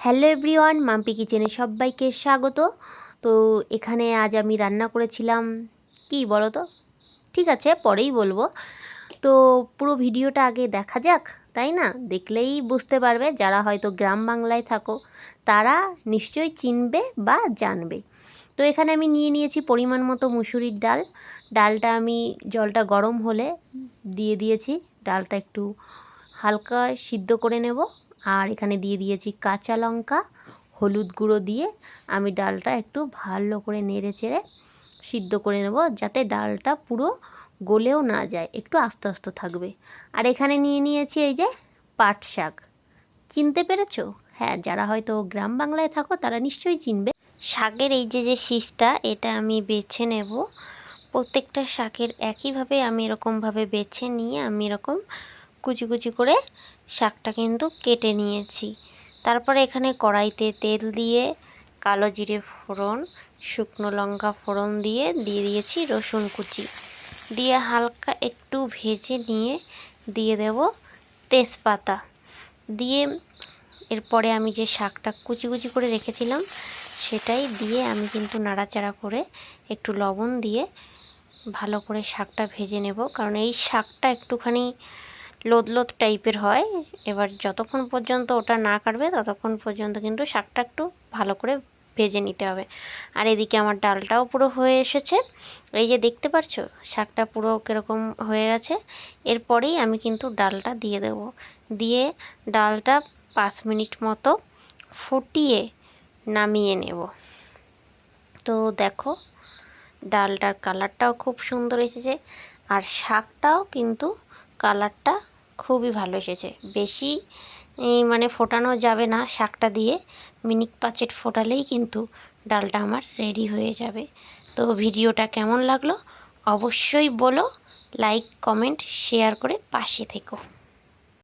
Hello everyone, Mampi কিচেনে সবাইকে স্বাগত। তো এখানে আজ আমি রান্না করেছিলাম কি বলো তো? ঠিক আছে, পরেই বলবো। তো পুরো ভিডিওটা আগে দেখা যাক, তাই না? দেখলেই বুঝতে পারবে, যারা হয়তো গ্রাম বাংলায় থাকো তারা নিশ্চয়ই চিনবে বা জানবে। তো এখানে আমি নিয়ে নিয়েছি পরিমাণ মতো মুসুরির ডাল। ডালটা আমি জলটা গরম হলে দিয়ে দিয়েছি। ডালটা একটু হালকা সিদ্ধ করে নেব। আর এখানে দিয়ে দিয়েছি কাঁচা লঙ্কা, হলুদ গুঁড়ো দিয়ে আমি ডালটা একটু ভালো করে নেড়ে চেড়ে সিদ্ধ করে নেব, যাতে ডালটা পুরো গলেও না যায়, একটু আস্তে আস্তে থাকবে। আর এখানে নিয়ে নিয়েছি এই যে পাট শাক। চিনতে পেরেছো? হ্যাঁ, যারা হয়তো গ্রাম বাংলায় থাকো তারা নিশ্চয়ই চিনবে। শাকের এই যে শীষটা, এটা আমি বেছে নেব। প্রত্যেকটা শাকের একইভাবে আমি এরকমভাবে বেছে নিয়ে আমি এরকম কুচি কুচি করে শাকটা কিন্তু কেটে নিয়েছি। তারপরে এখানে কড়াইতে তেল দিয়ে কালো জিরে ফোড়ন, শুকনো লঙ্কা ফোড়ন দিয়ে দিয়েছি রসুন কুচি, দিয়ে হালকা একটু ভেজে নিয়ে দিয়ে দেব তেজপাতা, দিয়ে এরপরে আমি যে শাকটা কুচি কুচি করে রেখেছিলাম সেটাই দিয়ে আমি কিন্তু নাড়াচাড়া করে একটু লবণ দিয়ে ভালো করে শাকটা ভেজে নেব। কারণ এই শাকটা একটুখানি লোদ লোদ টাইপের হয়। এবার যতক্ষণ পর্যন্ত ওটা না কাটবে ততক্ষণ পর্যন্ত কিন্তু শাকটা একটু ভালো করে ভেজে নিতে হবে। আর এদিকে আমার ডালটাও পুরো হয়ে এসেছে। এই যে দেখতে পাচ্ছ শাকটা পুরো কীরকম হয়ে গেছে। এরপরেই আমি কিন্তু ডালটা দিয়ে দেব, দিয়ে ডালটা 5 মিনিট মতো ফুটিয়ে নামিয়ে নেব। তো দেখো ডালটার কালারটাও খুব সুন্দর এসেছে, আর শাকটাও কিন্তু কালারটা খুবই ভালো এসেছে। বেশি মানে ফোটানো যাবে না শাকটা দিয়ে, মিনিট 5 ফোটালেই কিন্তু ডালটা আমার রেডি হয়ে যাবে। তো ভিডিওটা কেমন লাগলো অবশ্যই বলো, লাইক কমেন্ট শেয়ার করে পাশে থেকো।